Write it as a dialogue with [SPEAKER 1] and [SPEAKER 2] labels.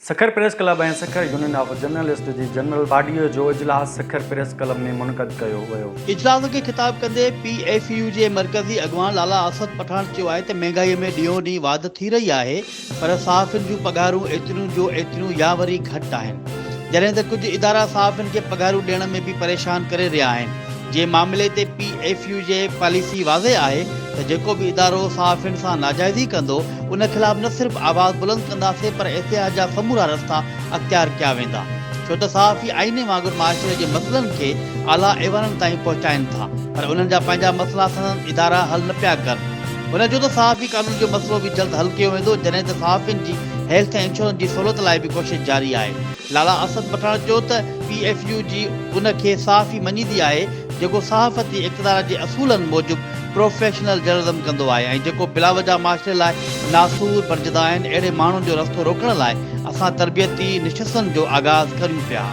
[SPEAKER 1] Sukkur press club ऐं Sukkur union of journalist जी general बॉडीअ जो इजलास सखर प्रेस क्लब में मुनक़द कयो वियो।
[SPEAKER 2] इजलास के खिताब कंदे PFU जे मरकज़ी अॻवान लाला असद पठान चयो आहे त महांगाईअ में ॾींहों ॾींहुं वाध थी रही आहे, पर सहाफ़ियुनि जूं पघारूं एतिरियूं जो एतिरियूं या वरी घटि आहिनि, जॾहिं त कुझु इदारा सहाफ़ियुनि खे पघारूं ॾियण में बि परेशान करे रहिया आहिनि। जे मामले ते PFU जे पॉलिसी वाज़े आहे त जेको बि इदारो सहाफ़ियुनि सां नाजाइज़ी कंदो उन ख़िलाफ़ न सिर्फ़ आवाज़ बुलंद कंदासीं पर एहतियात जा समूरा रस्ता अख़्तियार कया वेंदा, छो त सहाफ़ी आईने वांगुरु माशरे जे मसइलनि खे आला ऐवाननि ताईं पहुचाइनि था, पर उन्हनि जा पंहिंजा मसइला संदन इदारा हल न पिया कनि। हुन जो त सहाफ़ी कानून जो मसइलो बि जल्द हल कयो वेंदो, जॾहिं त सहाफ़ियुनि जी हेल्थ ऐं इंश्योरेंस जी सहूलियत लाइ बि कोशिश जारी आहे। लाला असद पठान चयो त PFU जी उन खे सहाफ़ी मञींदी आहे जेको सहाफ़ती इक़्तिदार जे असूलनि मूजिबि प्रोफेशनल जर्नलिज़म कंदो आहे ऐं जेको बिलावजा माशरे लाइ नासूर बणिजंदा आहिनि। अहिड़े माण्हुनि जो रस्तो रोकण लाइ असां तरबियती निशस्तनि जो आगाज़ करियूं पिया।